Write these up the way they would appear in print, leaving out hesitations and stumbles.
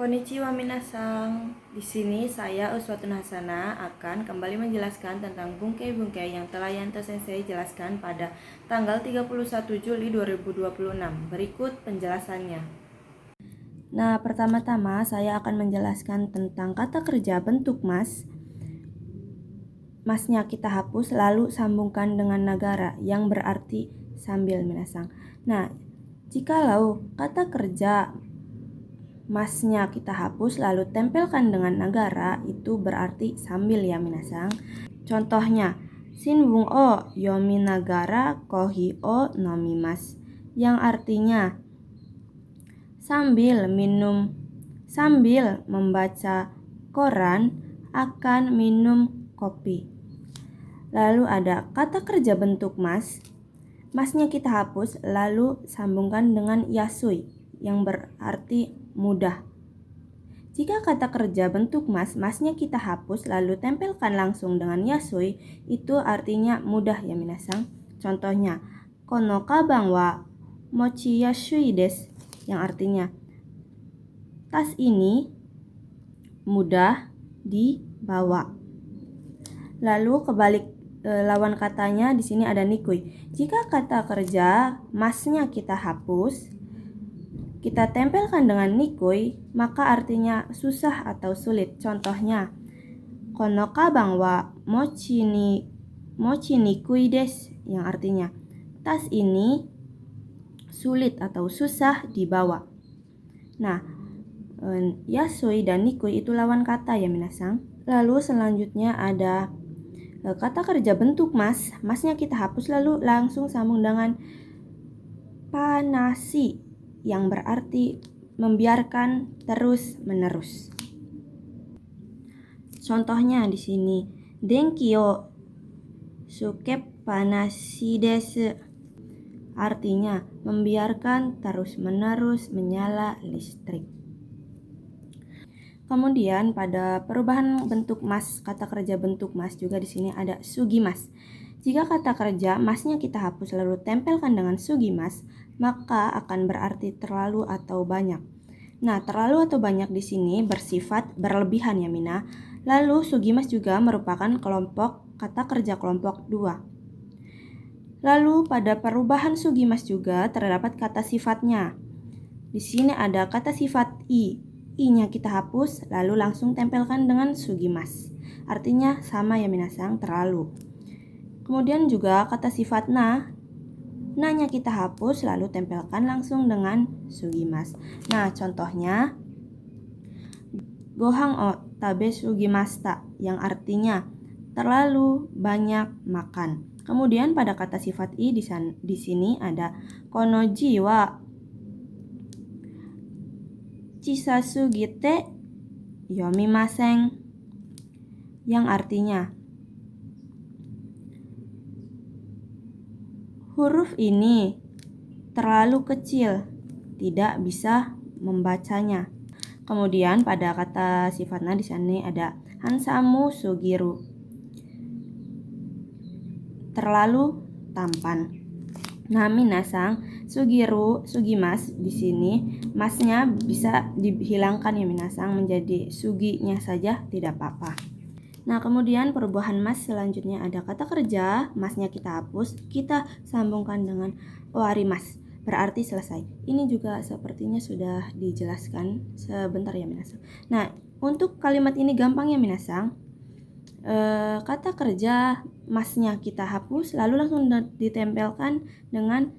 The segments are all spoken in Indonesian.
Konnichiwa minasang. Di sini saya Uswatun Hasana akan kembali menjelaskan tentang bungkai-bungkai yang telah Yanto Sensei jelaskan pada tanggal 31 Juli 2026. Berikut penjelasannya. Nah, pertama-tama saya akan menjelaskan tentang kata kerja bentuk mas. Masnya kita hapus lalu sambungkan dengan nagara yang berarti sambil minasang. Nah, jikalau kata kerja masnya kita hapus lalu tempelkan dengan nagara, itu berarti sambil ya minasang. Contohnya, shinbun o yomi nagara kohi o nomimasu, yang artinya sambil membaca koran akan minum kopi. Lalu ada kata kerja bentuk mas. Masnya kita hapus lalu sambungkan dengan yasui yang berarti mudah. Jika kata kerja bentuk mas, masnya kita hapus lalu tempelkan langsung dengan yasui, itu artinya mudah ya minasang. Contohnya, kono kabang wa mochi yasui desu, yang artinya tas ini mudah dibawa. Lalu kebalik lawan katanya di sini ada nikui. Jika kata kerja masnya kita hapus, kita tempelkan dengan nikui, maka artinya susah atau sulit. Contohnya, kono kabang wa mochi nikui desu, yang artinya tas ini sulit atau susah dibawa. Nah, yasui dan nikui itu lawan kata ya minasang. Lalu selanjutnya ada kata kerja bentuk mas. Masnya kita hapus lalu langsung sambung dengan panasi, yang berarti membiarkan terus menerus. Contohnya di sini, denki o sukep panasi desu, artinya membiarkan terus menerus menyala listrik. Kemudian pada perubahan bentuk mas, kata kerja bentuk mas juga di sini ada sugimas. Jika kata kerja masnya kita hapus lalu tempelkan dengan sugimas, maka akan berarti terlalu atau banyak. Nah, terlalu atau banyak di sini bersifat berlebihan ya Mina. Lalu sugimas juga merupakan kelompok kata kerja kelompok 2. Lalu pada perubahan sugimas juga terdapat kata sifatnya. Di sini ada kata sifat i. I-nya kita hapus lalu langsung tempelkan dengan sugimas. Artinya sama ya minasang, terlalu. Kemudian juga kata sifat na. Na-nya kita hapus lalu tempelkan langsung dengan sugimas. Nah, contohnya gohang o tabe sugimashita, yang artinya terlalu banyak makan. Kemudian pada kata sifat i di sini ada konoji wa chisasugite yomimasen, yang artinya huruf ini terlalu kecil, tidak bisa membacanya. Kemudian pada kata sifatnya di sini ada hansamu sugiru, terlalu tampan. Nah, minasang, sugimas di sini masnya bisa dihilangkan ya minasang menjadi suginya saja, tidak apa-apa. Nah, kemudian perubahan mas selanjutnya ada kata kerja, masnya kita hapus, kita sambungkan dengan owarimasu, berarti selesai. Ini juga sepertinya sudah dijelaskan sebentar ya minasang. Nah, untuk kalimat ini gampang ya minasang. Kata kerja masnya kita hapus lalu langsung ditempelkan dengan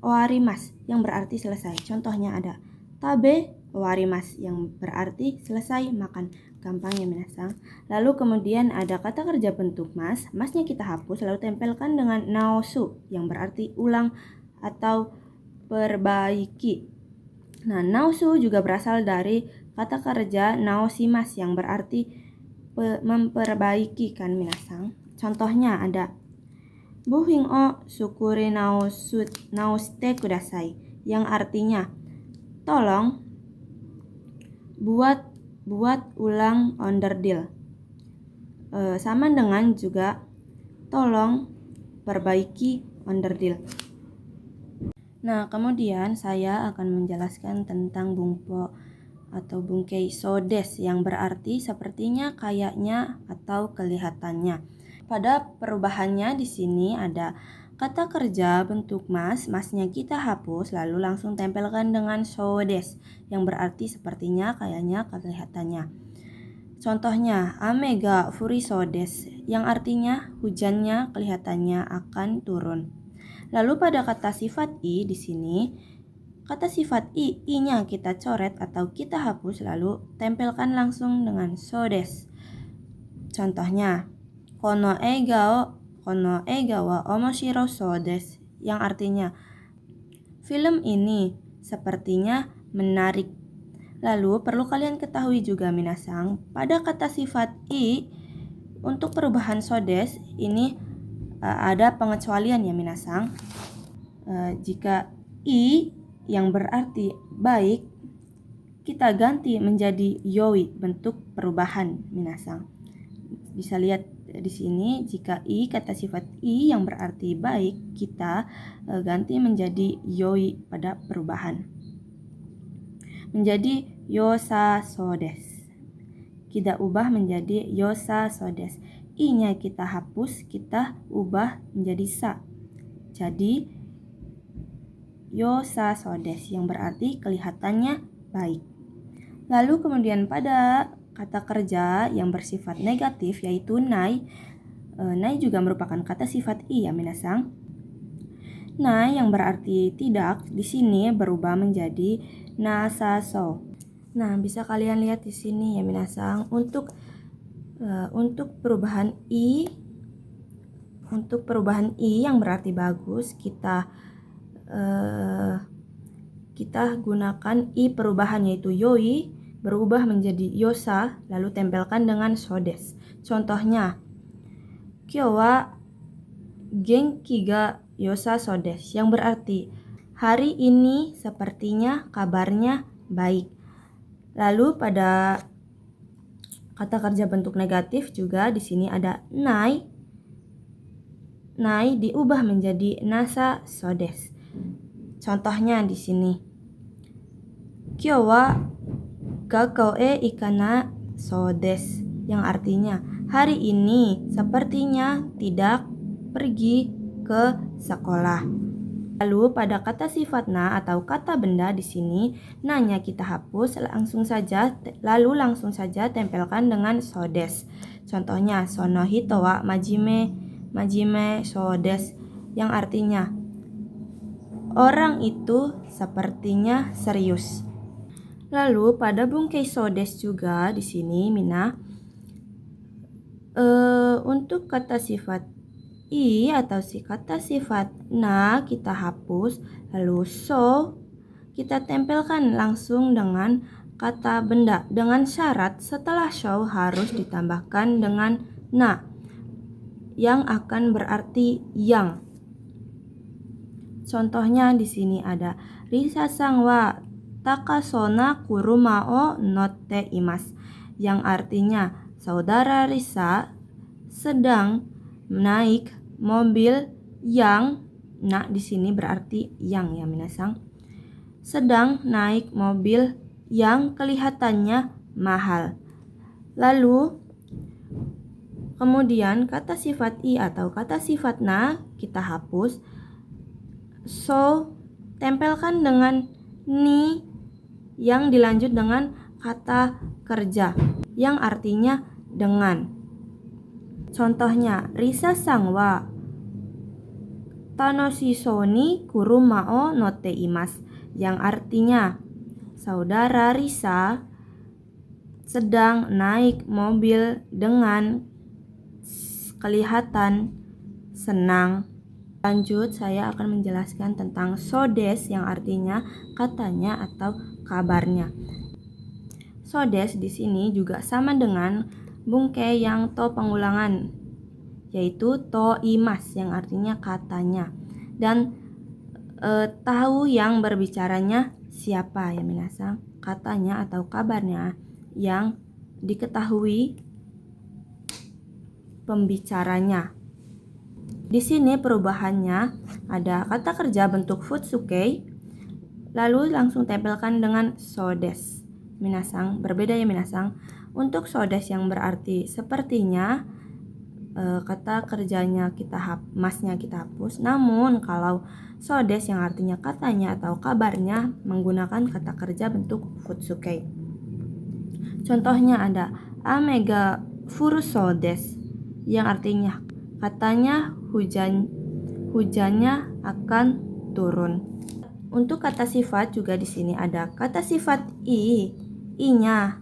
owarimasu, yang berarti selesai. Contohnya ada tabe owarimasu, yang berarti selesai makan. Gampang ya minasang. Lalu kemudian ada kata kerja bentuk mas. Masnya kita hapus lalu tempelkan dengan naosu, yang berarti ulang atau perbaiki. Nah, naosu juga berasal dari kata kerja naosimas, yang berarti memperbaiki kan minasang. Contohnya ada buhing o sukuri naoshite kudasai, yang artinya tolong buat ulang onderdil. Sama dengan juga tolong perbaiki onderdil. Nah, kemudian saya akan menjelaskan tentang bungpo atau bungkei sodes yang berarti sepertinya, kayaknya, atau kelihatannya. Pada perubahannya di sini ada kata kerja bentuk mas, masnya kita hapus lalu langsung tempelkan dengan sodes yang berarti sepertinya, kayaknya, kelihatannya. Contohnya, ame ga furiso desu yang artinya hujannya kelihatannya akan turun. Lalu pada kata sifat i di sini, kata sifat i-nya kita coret atau kita hapus lalu tempelkan langsung dengan sodes. Contohnya, kono eiga wa omoshirou so desu yang artinya film ini sepertinya menarik. Lalu perlu kalian ketahui juga minasang, pada kata sifat i untuk perubahan sodes ini ada pengecualian ya minasang. Jika i yang berarti baik kita ganti menjadi yoi, bentuk perubahan minasang. Bisa lihat di sini, jika i kata sifat i yang berarti baik kita ganti menjadi yoi pada perubahan menjadi yosa sodes. Kita ubah menjadi yosa sodes. I-nya kita hapus, kita ubah menjadi sa. Jadi yosa sodes yang berarti kelihatannya baik. Lalu kemudian pada kata kerja yang bersifat negatif yaitu nai. Nai juga merupakan kata sifat i ya minasang. Nai yang berarti tidak di sini berubah menjadi nasaso. Nah, bisa kalian lihat di sini ya minasang, untuk perubahan i yang berarti bagus kita gunakan i perubahan yaitu yoi berubah menjadi yosa lalu tempelkan dengan sodes. Contohnya, kyou wa genki ga yosa sodes yang berarti hari ini sepertinya kabarnya baik. Lalu pada kata kerja bentuk negatif juga di sini ada nai. Nai diubah menjadi nasa sodes. Contohnya di sini, kyou wa gakkou e ikana sodes yang artinya hari ini sepertinya tidak pergi ke sekolah. Lalu pada kata sifat na atau kata benda di sini, na-nya kita hapus langsung saja tempelkan dengan sodes. Contohnya, sono hito wa majime sodes yang artinya orang itu sepertinya serius. Lalu pada bungkei sodes juga di sini mina untuk kata sifat i atau kata sifat na kita hapus lalu so kita tempelkan langsung dengan kata benda dengan syarat setelah so harus ditambahkan dengan na yang akan berarti yang. Contohnya di sini ada Risa-san wa takasona kuruma o notte imasu yang artinya saudara Risa sedang naik mobil yang, nah di sini berarti yang ya minasang, sedang naik mobil yang kelihatannya mahal. Lalu kemudian kata sifat i atau kata sifat na kita hapus, so tempelkan dengan ni yang dilanjut dengan kata kerja yang artinya dengan. Contohnya, Risa-san wa tanoshisou ni kuruma o notte imasu yang artinya saudara Risa sedang naik mobil dengan kelihatan senang. Lanjut, saya akan menjelaskan tentang sodes yang artinya katanya atau kabarnya. Sodes di sini juga sama dengan bungkei yang to pengulangan, yaitu to imas yang artinya katanya. Dan tahu yang berbicaranya siapa ya minasang, katanya atau kabarnya yang diketahui pembicaranya. Di sini perubahannya ada kata kerja bentuk futsukei, lalu langsung tempelkan dengan sodes. minasang, berbeda ya minasang. Untuk so des yang berarti sepertinya, kata kerjanya masnya kita hapus. Namun kalau so des yang artinya katanya atau kabarnya menggunakan kata kerja bentuk futsukei. Contohnya ada amega furu so des yang artinya katanya hujannya akan turun. Untuk kata sifat juga di sini ada kata sifat i-nya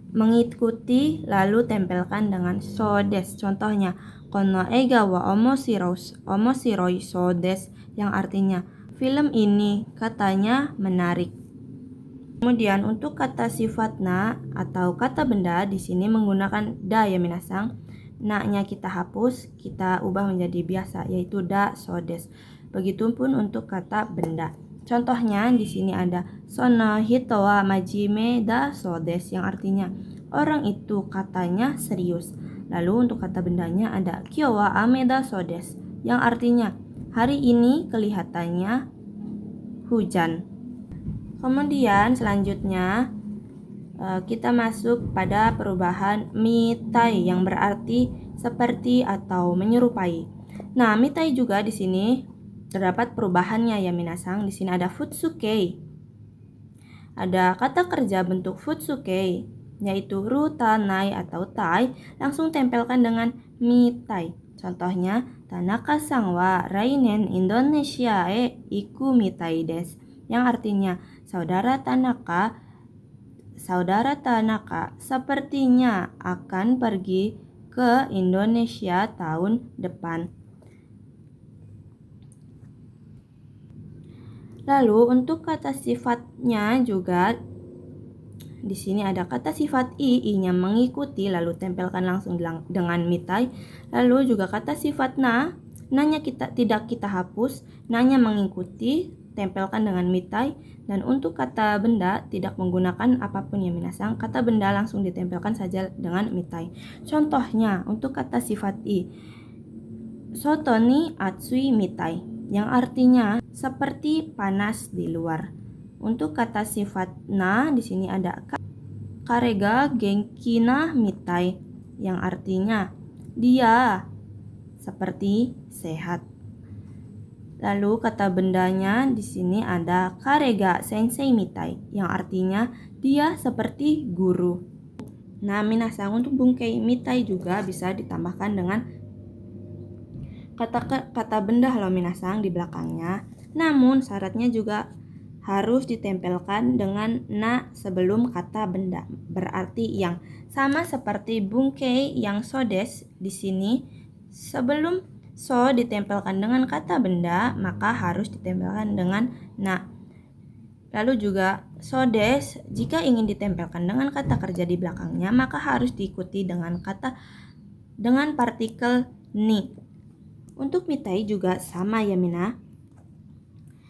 mengikuti lalu tempelkan dengan so des. Contohnya kono eiga wa omoshiroi so des yang artinya film ini katanya menarik. Kemudian untuk kata sifat na atau kata benda di sini menggunakan da ya minasang. Na-nya kita hapus, kita ubah menjadi biasa yaitu da so des. Begitupun untuk kata benda. Contohnya di sini ada sono hito wa majime da so des yang artinya orang itu katanya serius. Lalu untuk kata bendanya ada kyo wa ame da so des yang artinya hari ini kelihatannya hujan. Kemudian selanjutnya kita masuk pada perubahan mitai yang berarti seperti atau menyerupai. Nah, mitai juga di sini terdapat perubahannya ya minasang. Di sini ada futsukei. Ada kata kerja bentuk futsukei yaitu ru, tanai atau tai langsung tempelkan dengan mitai. Contohnya Tanaka-san wa rainen Indonesia iku mitai desu yang artinya saudara Tanaka sepertinya akan pergi ke Indonesia tahun depan. Lalu untuk kata sifatnya juga di sini ada kata sifat i-nya mengikuti lalu tempelkan langsung dengan mitai. Lalu juga kata sifat na-nya tidak kita hapus, na-nya mengikuti tempelkan dengan mitai. Dan untuk kata benda tidak menggunakan apapun ya minasang, kata benda langsung ditempelkan saja dengan mitai. Contohnya untuk kata sifat i, soto ni atsui mitai yang artinya seperti panas di luar. Untuk kata sifat na di sini ada karega genki na mitai yang artinya dia seperti sehat. Lalu kata bendanya di sini ada karega sensei mitai yang artinya dia seperti guru. Nah, minasang untuk bungkei mitai juga bisa ditambahkan dengan kata benda halo minasang di belakangnya. Namun syaratnya juga harus ditempelkan dengan na sebelum kata benda. Berarti yang sama seperti bungkei yang so des di sini sebelum so ditempelkan dengan kata benda maka harus ditempelkan dengan na. Lalu juga so des jika ingin ditempelkan dengan kata kerja di belakangnya maka harus diikuti dengan partikel ni. Untuk mitai juga sama ya mina.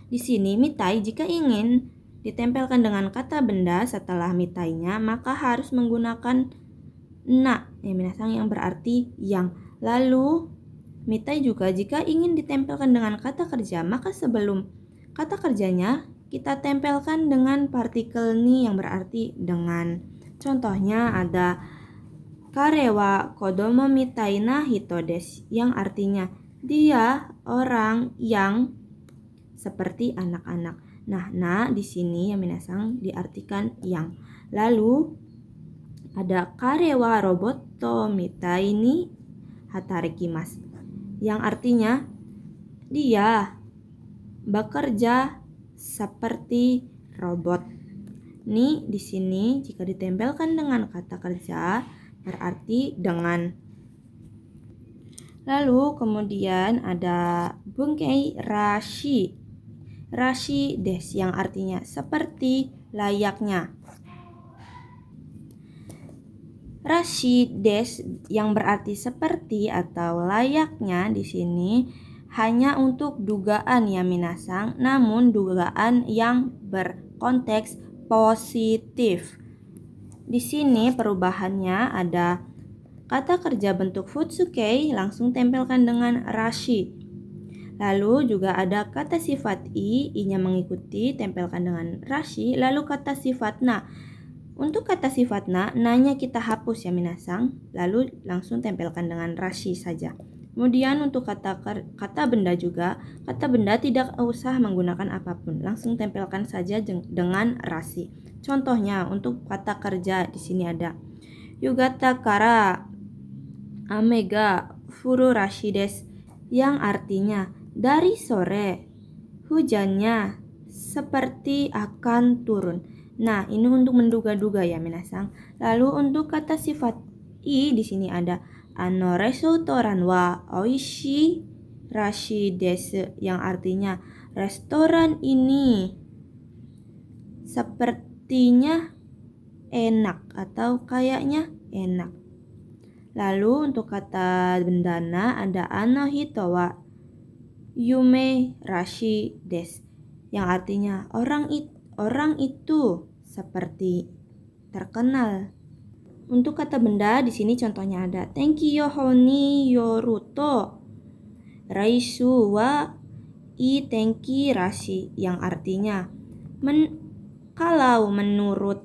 Di sini mitai jika ingin ditempelkan dengan kata benda setelah mitainya maka harus menggunakan na ya minasang yang berarti yang. Lalu mitai juga jika ingin ditempelkan dengan kata kerja maka sebelum kata kerjanya kita tempelkan dengan partikel ni yang berarti dengan. Contohnya ada kare wa kodomo mitai na hito desu yang artinya dia orang yang seperti anak-anak. Nah, di sini ya minasang diartikan yang. Lalu ada kare wa roboto mitai ni hatarakimasu yang artinya dia bekerja seperti robot. Ni di sini jika ditempelkan dengan kata kerja berarti dengan. Lalu kemudian ada bungkei rashi. Rashi des yang artinya seperti layaknya. Rashi des yang berarti seperti atau layaknya di sini hanya untuk dugaan ya minasang, namun dugaan yang berkonteks positif. Di sini perubahannya ada kata kerja bentuk futsukei langsung tempelkan dengan rashi. Lalu juga ada kata sifat i-nya mengikuti tempelkan dengan rashi. Lalu kata sifat na Untuk kata sifat na-nya kita hapus ya minasang, lalu langsung tempelkan dengan rashi saja. Kemudian untuk kata benda juga, kata benda tidak usah menggunakan apapun, langsung tempelkan saja dengan rashi. Contohnya untuk kata kerja di sini ada Yugata kara amega furu rashi desu, yang artinya dari sore hujannya seperti akan turun. Nah, ini untuk menduga-duga ya minasang. Lalu untuk kata sifat i di sini ada restoran wa oishi rashi desu, yang artinya restoran ini sepertinya enak atau kayaknya enak. Lalu untuk kata bendana ada hito wa yume rashi desu, yang artinya orang itu seperti terkenal. Untuk kata benda di sini contohnya ada Tenki yoho ni yoruto raisu wa i tenki rashi, yang artinya kalau menurut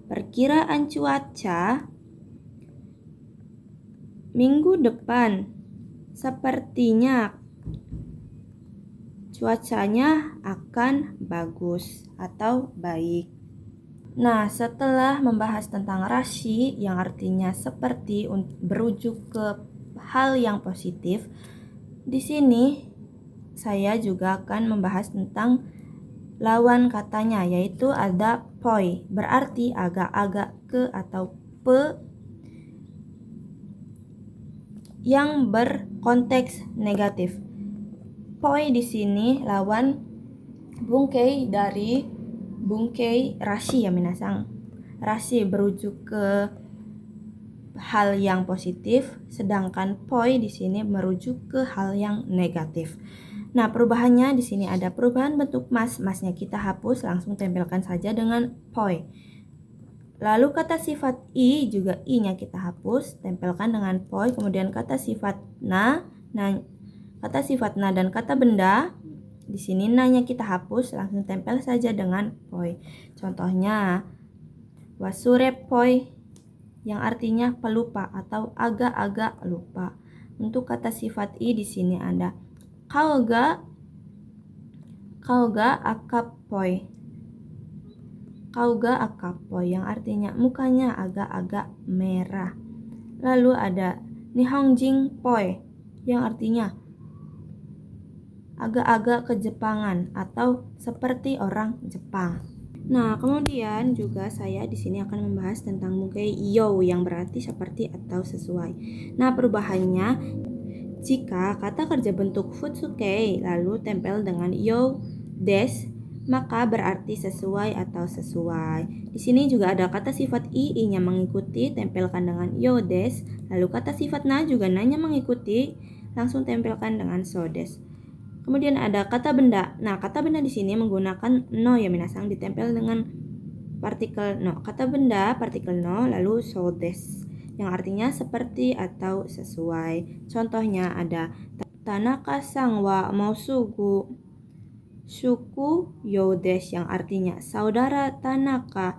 perkiraan cuaca minggu depan sepertinya cuacanya akan bagus atau baik. Nah, setelah membahas tentang rashi yang artinya seperti berujuk ke hal yang positif, di sini saya juga akan membahas tentang lawan katanya, yaitu ada poi, berarti agak-agak ke atau pe yang berkonteks negatif. Poi di sini lawan bungkei dari bungkei rashi ya minasang. Rashi berujuk ke hal yang positif, sedangkan poi di sini merujuk ke hal yang negatif. Nah, perubahannya di sini ada perubahan bentuk mas. Masnya kita hapus, langsung tempelkan saja dengan poi. Lalu kata sifat i juga i-nya kita hapus, tempelkan dengan poi. Kemudian kata sifat kata sifat na dan kata benda di sini na-nya kita hapus, langsung tempel saja dengan poi. Contohnya wasure poi, yang artinya pelupa atau agak-agak lupa. Untuk kata sifat i di sini ada kauga akapoi. Kauga akapoi, yang artinya mukanya agak-agak merah. Lalu ada nihongjin poi, yang artinya agak-agak kejepangan atau seperti orang Jepang. Nah, kemudian juga saya di sini akan membahas tentang bungkei yo, yang berarti seperti atau sesuai. Nah, perubahannya jika kata kerja bentuk futsuke lalu tempel dengan yo des, maka berarti sesuai atau sesuai. Di sini juga ada kata sifat i-nya mengikuti, tempelkan dengan yo des. Lalu kata sifat na juga na-nya mengikuti, langsung tempelkan dengan so des. Kemudian ada kata benda. Nah, kata benda di sini menggunakan no ya minasang, ditempel dengan partikel no. Kata benda partikel no lalu so des, yang artinya seperti atau sesuai. Contohnya ada Tanaka-san wa mausugu suku yo des, yang artinya saudara Tanaka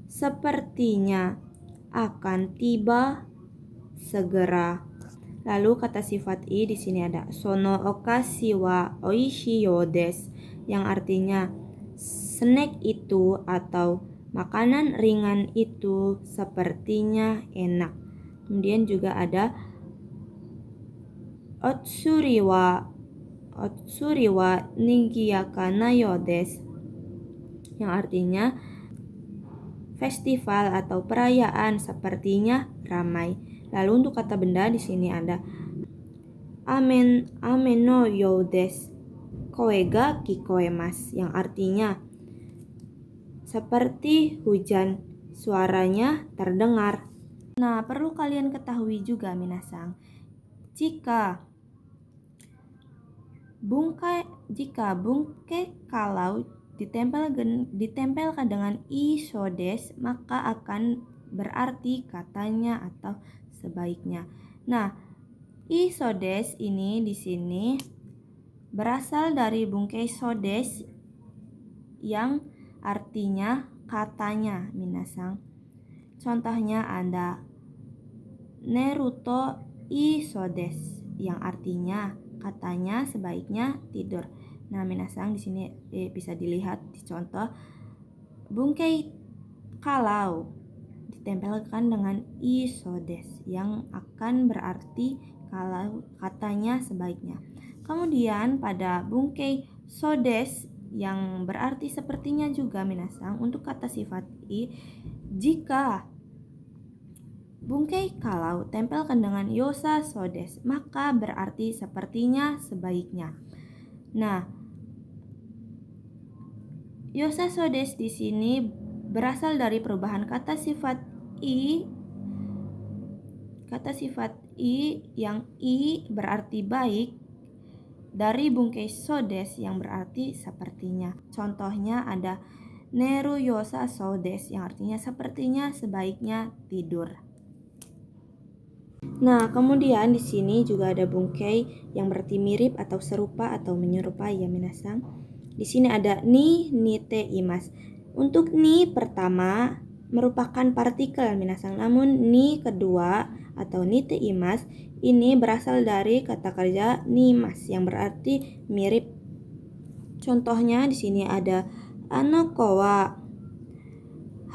sepertinya akan tiba segera. Lalu kata sifat i di sini ada sono okashi wa oishi yo desu, yang artinya snack itu atau makanan ringan itu sepertinya enak. Kemudian juga ada otsuri wa nigiyaka na yo desu, yang artinya festival atau perayaan sepertinya ramai. Lalu untuk kata benda di sini ada amen no yo desu koe ga kikoemasu, yang artinya seperti hujan, suaranya terdengar. Nah, perlu kalian ketahui juga minasang, jika bungke kalau ditempelkan dengan i so des, maka akan berarti katanya atau sebaiknya. Nah, i so des ini di sini berasal dari bungkei so des yang artinya katanya minasang. Contohnya ada Neruto isodes yang artinya katanya sebaiknya tidur. Nah, minasang di sini bisa dilihat di contoh bungkei kalau ditempelkan dengan isodes yang akan berarti kalau katanya sebaiknya. Kemudian pada bungkei sodes yang berarti sepertinya juga minasang untuk kata sifat i, jika bungkei kalau tempelkan dengan yosa sodes maka berarti sepertinya sebaiknya. Nah, yosa sodes di sini berasal dari perubahan kata sifat i. Kata sifat i yang i berarti baik dari bungkei sodes yang berarti sepertinya. Contohnya ada neru yosa sodes yang artinya sepertinya sebaiknya tidur. Nah, kemudian di sini juga ada bungkei yang berarti mirip atau serupa atau menyerupai ya minasang. Di sini ada ni nite imas. Untuk ni pertama merupakan partikel minasang, namun ni kedua atau nite imas ini berasal dari kata kerja nimas yang berarti mirip. Contohnya di sini ada anoko wa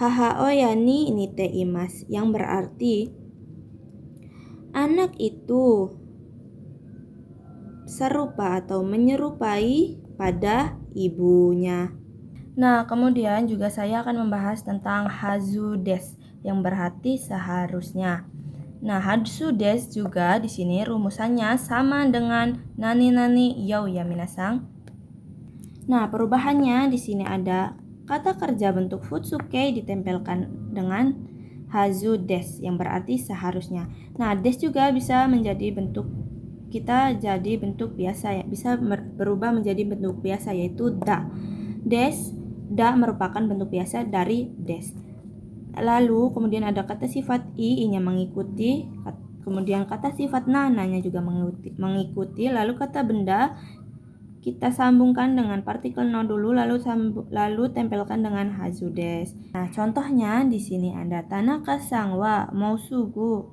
hahaoya ni nite imas yang berarti anak itu serupa atau menyerupai pada ibunya. Nah, kemudian juga saya akan membahas tentang hazudes yang berarti seharusnya. Nah, hazudes juga di sini rumusannya sama dengan nani-nani yau ya minasang. Nah, perubahannya di sini ada kata kerja bentuk futsuke ditempelkan dengan hazudes yang berarti seharusnya. Nah, des juga bisa menjadi bentuk jadi bentuk biasa ya, bisa berubah menjadi bentuk biasa yaitu da. Da merupakan bentuk biasa dari des. Lalu kemudian ada kata sifat i-nya mengikuti, kemudian kata sifat na-nya juga mengikuti, lalu kata benda kita sambungkan dengan partikel no dulu lalu tempelkan dengan hazudes. Nah, contohnya di sini ada Tanaka-san wa mausugu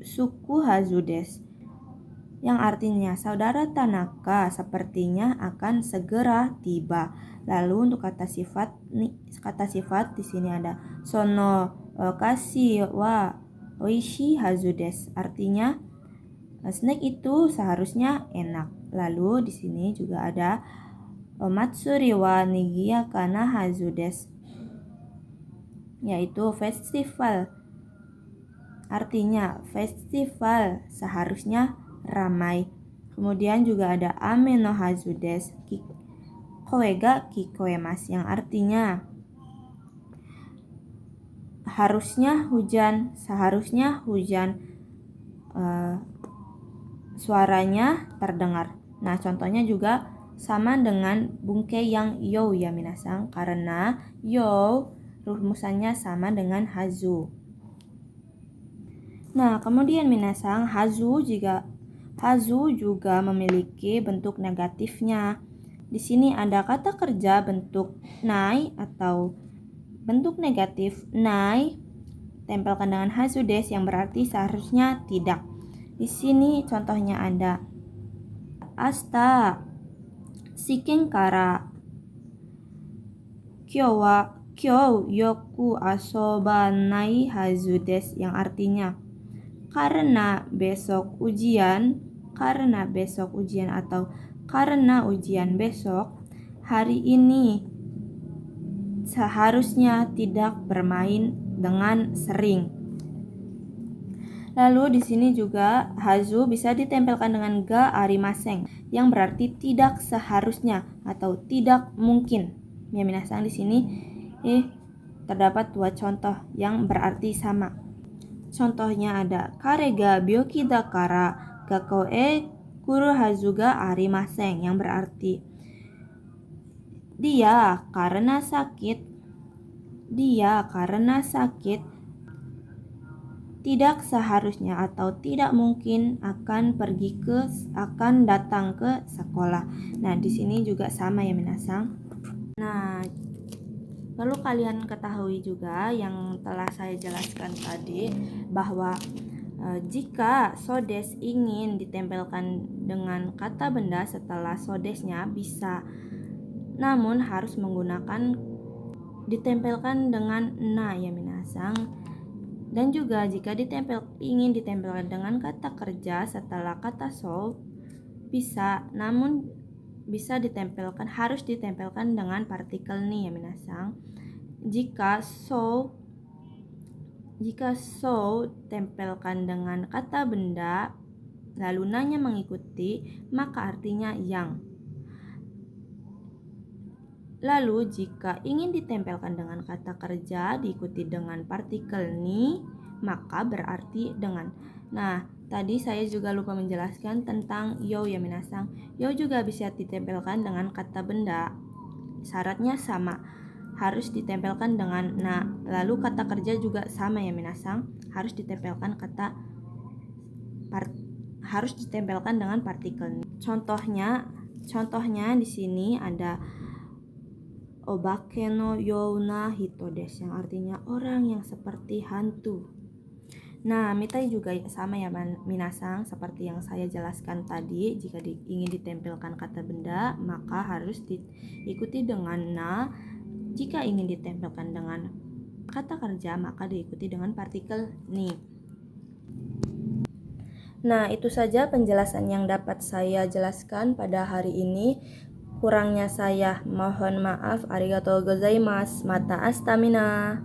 suku hazudes yang artinya saudara Tanaka sepertinya akan segera tiba. Lalu untuk kata sifat di sini ada sono kashi wa oishi hazudes, artinya snack itu seharusnya enak. Lalu di sini juga ada matsuri wa nigiyaka na hazudes, yaitu festival. Artinya festival seharusnya ramai. Kemudian juga ada ame no hazudes koe ga kikoemasu yang artinya seharusnya hujan suaranya terdengar. Nah, contohnya juga sama dengan bungkei yang you ya minasang, karena you rumusannya sama dengan hazu. Nah, kemudian minasang hazu juga memiliki bentuk negatifnya. Di sini ada kata kerja bentuk nai atau bentuk negatif nai tempelkan dengan hazudes yang berarti seharusnya tidak. Di sini contohnya ada asta shikenkara kyou yoku asobanai hazudes yang artinya karena besok ujian atau karena ujian besok, hari ini seharusnya tidak bermain dengan sering. Lalu di sini juga hazu bisa ditempelkan dengan ga arimaseng yang berarti tidak seharusnya atau tidak mungkin. Ya minasang di sini terdapat dua contoh yang berarti sama. Contohnya ada kare ga byoki dakara gakkou e kuru hazu ga arimaseng yang berarti dia karena sakit tidak seharusnya atau tidak mungkin akan datang ke sekolah. Nah, di sini juga sama ya minasang. Nah, Perlu kalian ketahui juga yang telah saya jelaskan tadi bahwa jika sodes ingin ditempelkan dengan kata benda setelah sodesnya bisa, namun harus menggunakan ditempelkan dengan na ya minasang. Dan juga jika ingin ditempelkan dengan kata kerja setelah kata so bisa, namun harus ditempelkan dengan partikel ni ya minasang. Jika so tempelkan dengan kata benda lalu nanya mengikuti, maka artinya yang. Lalu jika ingin ditempelkan dengan kata kerja diikuti dengan partikel ni, maka berarti dengan. Nah, tadi saya juga lupa menjelaskan tentang yo ya minasang. Yo juga bisa ditempelkan dengan kata benda. Syaratnya sama, harus ditempelkan dengan na. Lalu kata kerja juga sama ya minasang, harus ditempelkan dengan partikel. Contohnya di sini ada obake no youna hito desu, yang artinya orang yang seperti hantu. Nah, mitai juga sama ya minasang, seperti yang saya jelaskan tadi. Jika ingin ditempelkan kata benda, maka harus diikuti dengan na. Jika ingin ditempelkan dengan kata kerja, maka diikuti dengan partikel ni. Nah, itu saja penjelasan yang dapat saya jelaskan pada hari ini. Kurangnya saya mohon maaf. Arigatou gozaimasu. Mata astamina.